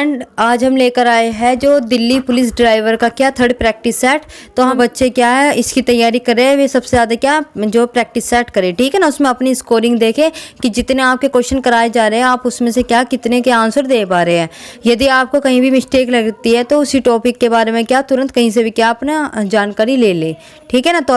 And आज हम लेकर आए हैं जो दिल्ली पुलिस ड्राइवर का क्या थर्ड प्रैक्टिस सेट। तो हम बच्चे क्या है इसकी तैयारी कर रहे हैं, वे सबसे ज़्यादा क्या जो प्रैक्टिस सेट करें, ठीक है ना। उसमें अपनी स्कोरिंग देखें कि जितने आपके क्वेश्चन कराए जा रहे हैं आप उसमें से क्या कितने के आंसर दे पा रहे हैं। यदि आपको कहीं भी मिस्टेक लगती है तो उसी टॉपिक के बारे में क्या तुरंत कहीं से भी क्या अपना जानकारी ले ले, ठीक है ना। तो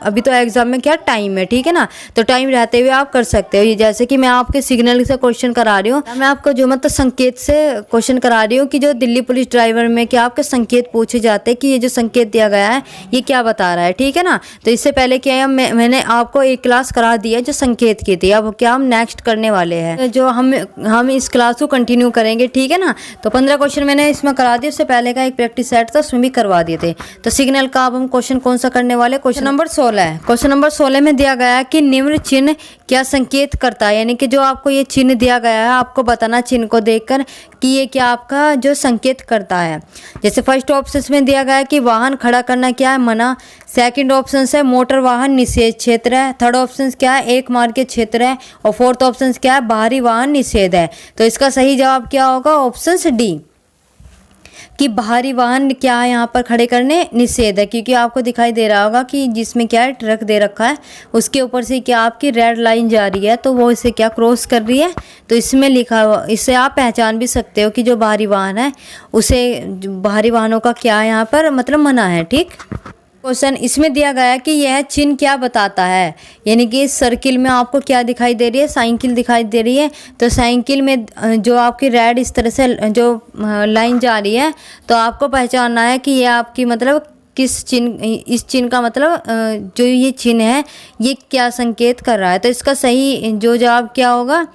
अभी तो एग्जाम में क्या टाइम है, ठीक है ना। तो टाइम रहते हुए आप कर सकते हो। ये जैसे कि मैं आपके सिग्नल से क्वेश्चन करा रही हूँ, मैं आपको जो मतलब संकेत से क्वेश्चन करा रही हूँ कि जो दिल्ली पुलिस ड्राइवर में क्या आपके संकेत पूछे जाते हैं कि ये जो संकेत दिया गया है ये क्या बता रहा है, ठीक है ना। तो इससे पहले क्या है मैंने आपको एक क्लास करा दी है जो संकेत की थी। अब क्या हम नेक्स्ट करने वाले हैं, जो हम इस क्लास को कंटिन्यू करेंगे, ठीक है ना। तो 15 क्वेश्चन मैंने इसमें करा दिए, उससे पहले का एक प्रैक्टिस सेट था उसमें भी करवा दिए थे। तो सिग्नल का अब हम क्वेश्चन कौन सा करने वाले, क्वेश्चन नंबर 16 है। क्वेश्चन नंबर 16 में दिया गया है कि निम्न चिन्ह क्या संकेत करता है, यानी कि जो आपको ये चिन्ह दिया गया है आपको बताना चिन्ह को देखकर कि ये क्या आपका जो संकेत करता है। जैसे फर्स्ट ऑप्शन में दिया गया है कि वाहन खड़ा करना क्या है, मना। सेकंड ऑप्शन है मोटर वाहन निषेध क्षेत्र है। थर्ड ऑप्शन क्या है, एक मार्ग के क्षेत्र है। और फोर्थ ऑप्शन क्या है, बाहरी वाहन निषेध है। तो इसका सही जवाब क्या होगा, ऑप्शन डी कि बाहरी वाहन क्या है यहाँ पर खड़े करने निषेध है। क्योंकि आपको दिखाई दे रहा होगा कि जिसमें क्या है ट्रक दे रखा है उसके ऊपर से क्या आपकी रेड लाइन जा रही है तो वो इसे क्या क्रॉस कर रही है। तो इसमें लिखा हुआ, इससे आप पहचान भी सकते हो कि जो बाहरी वाहन है उसे बाहरी वाहनों का क्या यहाँ पर मतलब मना है, ठीक। क्वेश्चन इसमें दिया गया है कि यह चिन्ह क्या बताता है, यानी कि इस सर्किल में आपको क्या दिखाई दे रही है, साइकिल दिखाई दे रही है। तो साइकिल में जो आपकी रेड इस तरह से जो लाइन जा रही है तो आपको पहचानना है कि यह आपकी मतलब किस चिन्ह, इस चिन्ह का मतलब जो ये चिन्ह है ये क्या संकेत कर रहा है। तो इसका सही जो जवाब क्या होगा,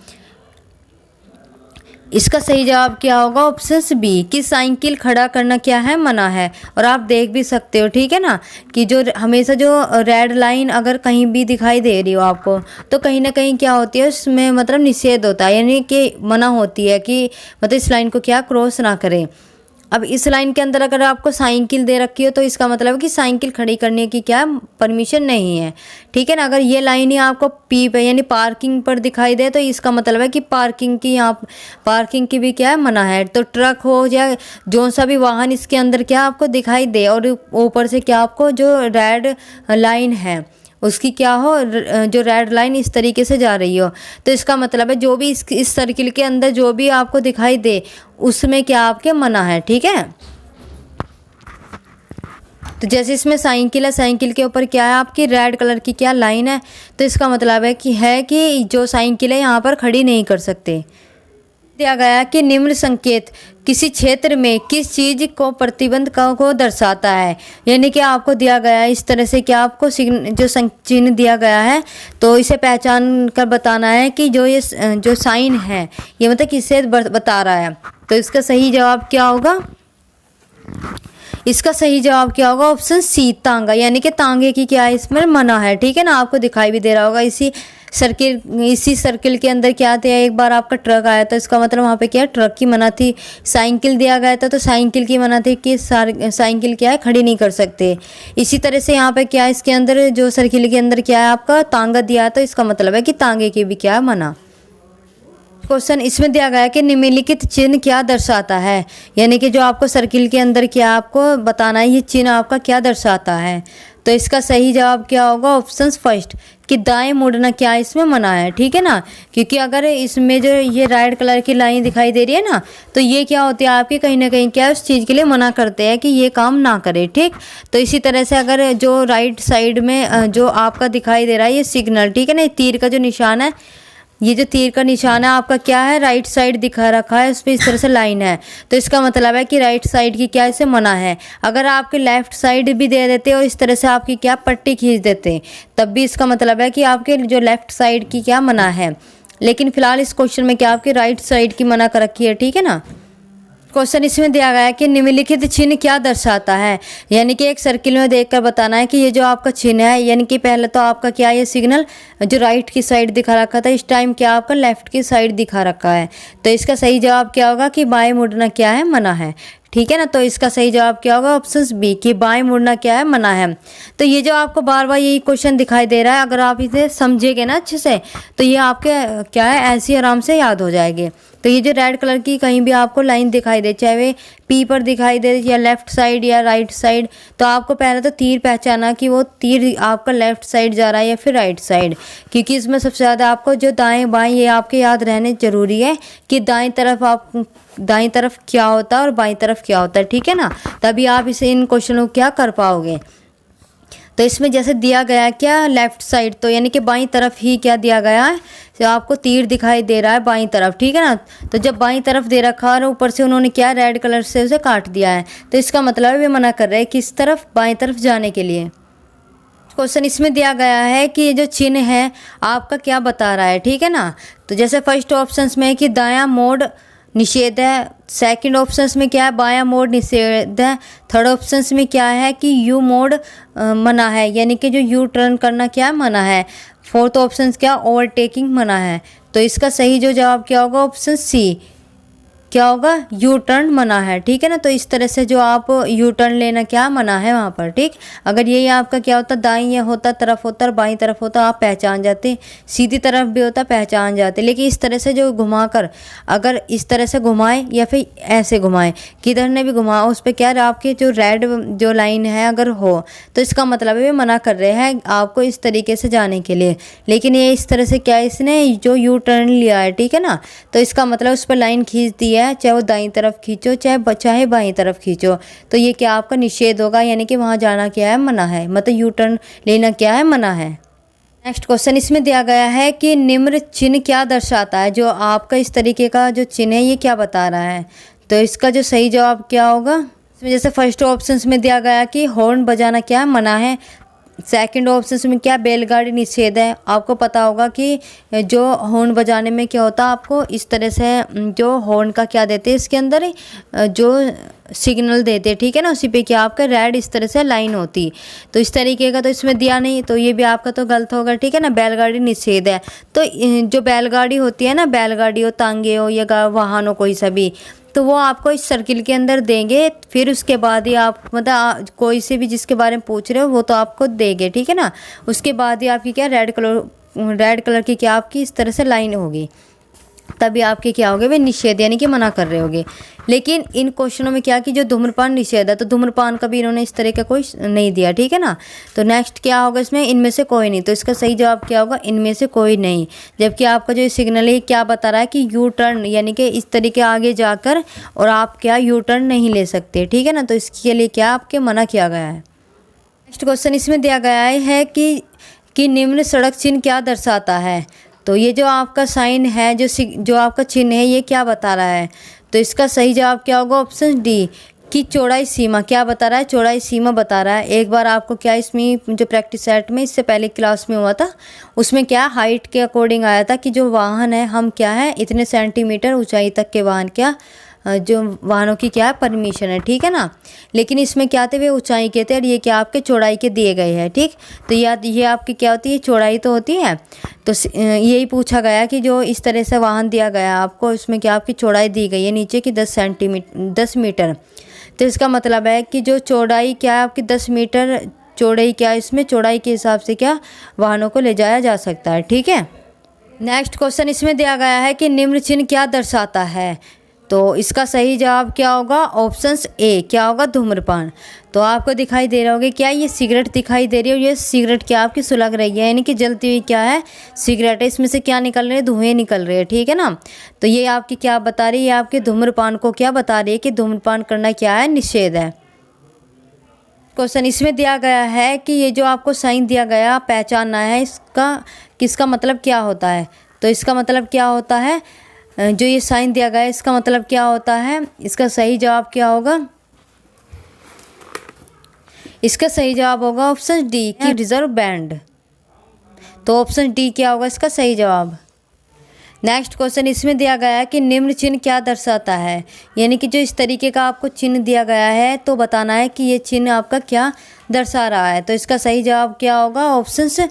इसका सही जवाब क्या होगा, ऑप्शन बी कि साइकिल खड़ा करना क्या है, मना है। और आप देख भी सकते हो, ठीक है ना, कि जो हमेशा जो रेड लाइन अगर कहीं भी दिखाई दे रही हो आपको तो कहीं ना कहीं क्या होती है उसमें मतलब निषेध होता है, यानी कि मना होती है कि मतलब इस लाइन को क्या क्रॉस ना करें। अब इस लाइन के अंदर अगर आपको साइकिल दे रखी हो तो इसका मतलब है कि साइकिल खड़ी करने की क्या परमिशन नहीं है, ठीक है ना। अगर ये लाइन ही आपको पी पे यानी पार्किंग पर दिखाई दे तो इसका मतलब है कि पार्किंग की यहाँ पार्किंग की भी क्या है मना है। तो ट्रक हो या जो सा भी वाहन इसके अंदर क्या आपको दिखाई दे और ऊपर से क्या आपको जो रेड लाइन है उसकी क्या हो जो रेड लाइन इस तरीके से जा रही हो तो इसका मतलब है जो भी इस सर्किल के अंदर जो भी आपको दिखाई दे उसमें क्या आपके मना है, ठीक है। तो जैसे इसमें साइकिल है, साइकिल के ऊपर क्या है आपकी रेड कलर की क्या लाइन है तो इसका मतलब है कि जो साइकिल है यहाँ पर खड़ी नहीं कर सकते। दिया गया कि निम्न संकेत किसी क्षेत्र में किस चीज़ को प्रतिबंध को दर्शाता है, यानी कि आपको दिया गया है इस तरह से कि आपको जो चिन्ह दिया गया है तो इसे पहचान कर बताना है कि जो ये जो साइन है ये मतलब किससे बता रहा है। तो इसका सही जवाब क्या होगा, इसका सही जवाब क्या होगा, ऑप्शन सी तांगा, यानी कि तांगे की क्या है इसमें मना है, ठीक है ना। आपको दिखाई भी दे रहा होगा इसी सर्किल के अंदर क्या थे, एक बार आपका ट्रक आया था इसका मतलब वहाँ पे क्या ट्रक की मना थी। साइकिल दिया गया था तो साइकिल की मना थी कि साइकिल क्या है खड़ी नहीं कर सकते। इसी तरह से यहाँ पे क्या है इसके अंदर जो सर्किल के अंदर क्या है आपका तांगा दिया तो इसका मतलब है कि तांगे की भी क्या है मना। क्वेश्चन इसमें दिया गया है कि निम्नलिखित चिन्ह क्या दर्शाता है, यानी कि जो आपको सर्किल के अंदर क्या आपको बताना है ये चिन्ह आपका क्या दर्शाता है। तो इसका सही जवाब क्या होगा, ऑप्शन फर्स्ट कि दाएं मुड़ना क्या इसमें मना है, ठीक है ना। क्योंकि अगर इसमें जो ये रेड कलर की लाइन दिखाई दे रही है ना तो ये क्या होती है आपकी कहीं ना कहीं क्या उस चीज़ के लिए मना करते हैं कि ये काम ना करे, ठीक। तो इसी तरह से अगर जो राइट साइड में जो आपका दिखाई दे रहा है ये सिग्नल, ठीक है ना, तीर का जो निशान है, ये जो तीर का निशान है आपका क्या है राइट साइड दिखा रखा है, उस पर इस तरह से लाइन है तो इसका मतलब है कि राइट साइड की क्या इसे मना है। अगर आपके लेफ्ट साइड भी दे देते और इस तरह से आपकी क्या पट्टी खींच देते तब भी इसका मतलब है कि आपके जो लेफ्ट साइड की क्या मना है। लेकिन फिलहाल इस क्वेश्चन में क्या आपकी राइट साइड की मना कर रखी है, ठीक है ना। क्वेश्चन इसमें दिया गया है कि निम्नलिखित चिन्ह क्या दर्शाता है, यानी कि एक सर्किल में देखकर बताना है कि ये जो आपका चिन्ह है, यानी कि पहले तो आपका क्या ये सिग्नल जो राइट की साइड दिखा रखा था इस टाइम क्या आपका लेफ्ट की साइड दिखा रखा है। तो इसका सही जवाब क्या होगा कि बाएं मुड़ना क्या है मना है, ठीक है ना। तो इसका सही जवाब क्या होगा, ऑप्शन बी कि बाएं मुड़ना क्या है मना है। तो ये जो आपको बार बार यही क्वेश्चन दिखाई दे रहा है अगर आप इसे समझेंगे ना अच्छे से तो ये आपके क्या है ऐसे आराम से याद हो जाएंगे। तो ये जो रेड कलर की कहीं भी आपको लाइन दिखाई दे, चाहे वे पी पर दिखाई दे या लेफ़्ट साइड या राइट साइड, तो आपको पहले तो तीर पहचाना कि वो तीर आपका लेफ़्ट साइड जा रहा है या फिर राइट साइड, क्योंकि इसमें सबसे ज़्यादा आपको जो दाएं बाएं ये आपके याद रहने ज़रूरी है कि दाएं तरफ क्या होता है और बाएं तरफ क्या होता है, ठीक है ना। तभी आप इसे इन क्वेश्चनों को क्या कर पाओगे। तो इसमें जैसे दिया गया क्या लेफ़्ट साइड, तो यानी कि बाईं तरफ ही क्या दिया गया है, तो आपको तीर दिखाई दे रहा है बाईं तरफ, ठीक है ना। तो जब बाईं तरफ दे रखा और ऊपर से उन्होंने क्या रेड कलर से उसे काट दिया है, तो इसका मतलब है वे मना कर रहे हैं किस तरफ, बाईं तरफ जाने के लिए। क्वेश्चन इसमें दिया गया है कि ये जो चिन्ह है आपका क्या बता रहा है, ठीक है ना। तो जैसे फर्स्ट ऑप्शंस में कि दायां मोड़ निषेध है, सेकंड ऑप्शंस में क्या है, बायां मोड़ निषेध है, थर्ड ऑप्शंस में क्या है कि यू मोड़ मना है, यानी कि जो यू टर्न करना क्या मना है, फोर्थ ऑप्शन क्या ओवरटेकिंग मना है। तो इसका सही जो जवाब क्या होगा, ऑप्शन सी क्या होगा, यू टर्न मना है, ठीक है ना। तो इस तरह से जो आप यू टर्न लेना क्या मना है वहाँ पर, ठीक। अगर यही आपका क्या होता, दाईं या होता तरफ होता और बाईं तरफ होता, आप पहचान जाते, सीधी तरफ भी होता पहचान जाते, लेकिन इस तरह से जो घुमाकर, अगर इस तरह से घुमाए या फिर ऐसे घुमाए, किधर ने भी घुमाओ उस पर क्या आपके जो रेड जो लाइन है अगर हो, तो इसका मतलब है वे मना कर रहे हैं आपको इस तरीके से जाने के लिए। लेकिन ये इस तरह से क्या इसने जो यू टर्न लिया है, ठीक है ना, तो इसका मतलब उस पर लाइन खींच दी है, चाहे वो दाईं तरफ खींचो चाहे बाईं तरफ खींचो, तो ये क्या आपका निषेध होगा, यानी कि वहाँ जाना क्या है मना है, मतलब यू टर्न लेना क्या है मना है। नेक्स्ट क्वेश्चन इसमें दिया गया है कि निम्न चिन्ह क्या दर्शाता है, जो आपका इस तरीके का जो चिन्ह है ये क्या बता रहा है। तो इसका जो सही जवाब क्या होगा, इसमें जैसे फर्स्ट ऑप्शन में दिया गया कि हॉर्न बजाना क्या मना है, सेकंड ऑप्शन में क्या बैलगाड़ी निषेध है। आपको पता होगा कि जो हॉर्न बजाने में क्या होता है, आपको इस तरह से जो हॉर्न का क्या देते हैं इसके अंदर जो सिग्नल देते, ठीक है ना, उसी पे क्या आपका रेड इस तरह से लाइन होती। तो इस तरीके का तो इसमें दिया नहीं, तो ये भी आपका तो गलत होगा, ठीक है ना। बैलगाड़ी निषेध है, तो जो बैलगाड़ी होती है ना, बैलगाड़ी हो, तांगे हो या वाहन हो कोई सभी, तो वो आपको इस सर्किल के अंदर देंगे, फिर उसके बाद ही आप मतलब कोई से भी जिसके बारे में पूछ रहे हो वो तो आपको देंगे, ठीक है ना। उसके बाद ही आपकी क्या रेड कलर की क्या आपकी इस तरह से लाइन होगी, तभी आपके क्या होगे वे निषेध यानी कि मना कर रहे होगे। लेकिन इन क्वेश्चनों में क्या कि जो धूम्रपान निषेध है, तो धूम्रपान का भी इन्होंने इस तरह का कोई नहीं दिया, ठीक है ना। तो नेक्स्ट क्या होगा इसमें, इनमें से कोई नहीं, तो इसका सही जवाब क्या होगा, इनमें से कोई नहीं। जबकि आपका जो सिग्नल है क्या बता रहा है कि यू टर्न यानी कि इस तरीके आगे जाकर और आप क्या यू टर्न नहीं ले सकते, ठीक है ना। तो इसके लिए क्या आपके मना किया गया है। नेक्स्ट क्वेश्चन इसमें दिया गया है कि निम्न सड़क चिन्ह क्या दर्शाता है। तो ये जो आपका साइन है, जो आपका चिन्ह है ये क्या बता रहा है। तो इसका सही जवाब क्या होगा, ऑप्शन डी कि चौड़ाई सीमा क्या बता रहा है, चौड़ाई सीमा बता रहा है। एक बार आपको क्या इसमें जो प्रैक्टिस सेट में इससे पहले क्लास में हुआ था, उसमें क्या हाइट के अकॉर्डिंग आया था कि जो वाहन है हम क्या है इतने सेंटीमीटर ऊंचाई तक के वाहन क्या जो वाहनों की क्या परमिशन है, ठीक है ना। लेकिन इसमें क्या थे वे ऊंचाई के थे और ये क्या आपके चौड़ाई के दिए गए हैं, ठीक। तो ये आपकी क्या होती है, चौड़ाई तो होती है। तो यही पूछा गया कि जो इस तरह से वाहन दिया गया आपको, इसमें क्या आपकी चौड़ाई दी गई है नीचे की 10 मीटर। तो इसका मतलब है कि जो चौड़ाई क्या है आपकी 10 मीटर चौड़ाई क्या इसमें चौड़ाई के हिसाब से क्या वाहनों को ले जाया जा सकता है, ठीक है। नेक्स्ट क्वेश्चन इसमें दिया गया है कि निम्न चिन्ह क्या दर्शाता है। तो इसका सही जवाब क्या होगा, ऑप्शंस ए क्या होगा, धूम्रपान। तो आपको दिखाई दे रहा होगा क्या ये सिगरेट दिखाई दे रही है, और ये सिगरेट क्या आपकी सुलग रही है यानी कि जलती हुई क्या है सिगरेट है, इसमें से क्या निकल रहे हैं, धुएं निकल रहे हैं, ठीक है ना। तो ये आपकी क्या बता रही है, आपके धूम्रपान को क्या बता रही है कि धूम्रपान करना क्या है, निषेध है। क्वेश्चन इसमें दिया गया है कि ये जो आपको साइन दिया गया पहचानना है, इसका किसका मतलब क्या होता है। तो इसका मतलब क्या होता है, जो ये साइन दिया गया है इसका मतलब क्या होता है। इसका सही जवाब क्या होगा, इसका सही जवाब होगा ऑप्शन डी कि रिजर्व बैंड। तो ऑप्शन डी क्या होगा इसका सही जवाब। नेक्स्ट क्वेश्चन इसमें दिया गया है कि निम्न चिन्ह क्या दर्शाता है, यानी कि जो इस तरीके का आपको चिन्ह दिया गया है तो बताना है कि ये चिन्ह आपका क्या दर्शा रहा है। तो इसका सही जवाब क्या होगा, ऑप्शन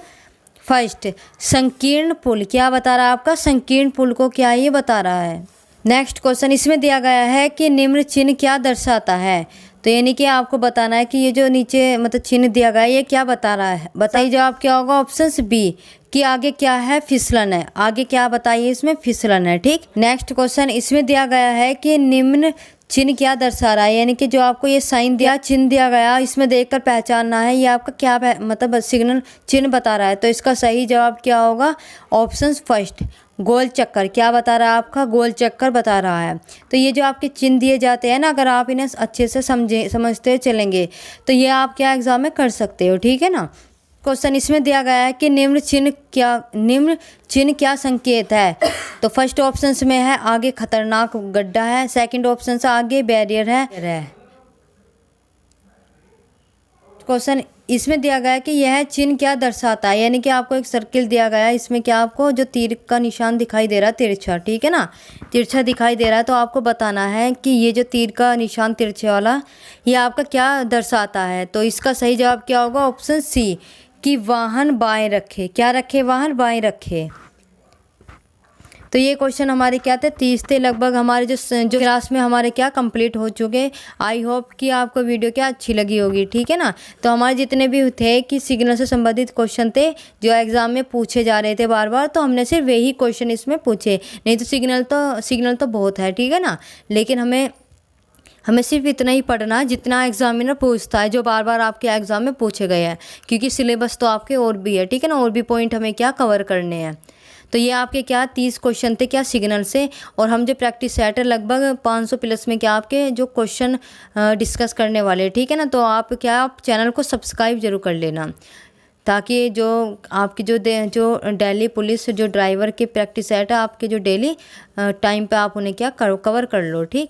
फर्स्ट संकीर्ण पुल। क्या बता रहा है आपका, संकीर्ण पुल को क्या ये बता रहा है। नेक्स्ट क्वेश्चन इसमें दिया गया है कि निम्न चिन्ह क्या दर्शाता है। तो यानी कि आपको बताना है कि ये जो नीचे मतलब चिन्ह दिया गया है ये क्या बता रहा है। बताइए जवाब क्या होगा। ऑप्शन बी कि आगे क्या है, फिसलन है। आगे क्या बताइए, इसमें फिसलन है। ठीक, नेक्स्ट क्वेश्चन इसमें दिया गया है कि निम्न चिन्ह क्या दर्शा रहा है, यानी कि जो आपको ये साइन दिया, चिन्ह दिया गया, इसमें देखकर पहचानना है ये आपका क्या मतलब सिग्नल चिन्ह बता रहा है। तो इसका सही जवाब क्या होगा। ऑप्शन फर्स्ट गोल चक्कर। क्या बता रहा है आपका, गोल चक्कर बता रहा है। तो ये जो आपके चिन्ह दिए जाते हैं ना, अगर आप इन्हें अच्छे से समझते चलेंगे तो ये आप क्या एग्जाम में कर सकते हो। ठीक है ना। क्वेश्चन इसमें दिया गया है कि निम्न चिन्ह क्या संकेत है। तो फर्स्ट ऑप्शन में है आगे खतरनाक गड्ढा है, सेकंड ऑप्शन से आगे बैरियर है। क्वेश्चन इसमें दिया गया है कि यह चिन्ह क्या दर्शाता है, यानी कि आपको एक सर्किल दिया गया है, इसमें क्या आपको जो तीर का निशान दिखाई दे रहा है तिरछा, ठीक है ना, तिरछा दिखाई दे रहा है। तो आपको बताना है कि ये जो तीर का निशान तिरछे वाला ये आपका क्या दर्शाता है। तो इसका सही जवाब क्या होगा। ऑप्शन सी कि वाहन बाएं रखे। क्या रखे, वाहन बाएं रखे। तो ये क्वेश्चन हमारे क्या थे, 30 थे लगभग। हमारे जो क्लास में हमारे क्या कंप्लीट हो चुके। आई होप कि आपको वीडियो क्या अच्छी लगी होगी। ठीक है ना। तो हमारे जितने भी थे कि सिग्नल से संबंधित क्वेश्चन थे जो एग्जाम में पूछे जा रहे थे बार बार, तो हमने सिर्फ वही क्वेश्चन इसमें पूछे। नहीं तो सिग्नल तो बहुत है, ठीक है ना। लेकिन हमें सिर्फ इतना ही पढ़ना है जितना एग्जामिनर पूछता है, जो बार बार आपके एग्जाम में पूछे गए हैं, क्योंकि सिलेबस तो आपके और भी है, ठीक है ना। और भी पॉइंट हमें क्या कवर करने हैं। तो ये आपके क्या 30 क्वेश्चन थे क्या सिग्नल से। और हम जो प्रैक्टिस सेट है लगभग 500 प्लस में क्या आपके जो क्वेश्चन डिस्कस करने वाले, ठीक है ना। तो आप चैनल को सब्सक्राइब जरूर कर लेना, ताकि जो आपकी जो दिल्ली पुलिस जो ड्राइवर के प्रैक्टिस सेट है आपके जो डेली टाइम पे आप उन्हें क्या कवर कर लो। ठीक,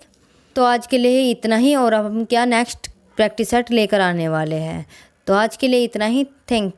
तो आज के लिए इतना ही। और अब हम क्या नेक्स्ट प्रैक्टिस सेट लेकर आने वाले हैं। तो आज के लिए इतना ही। Thank you.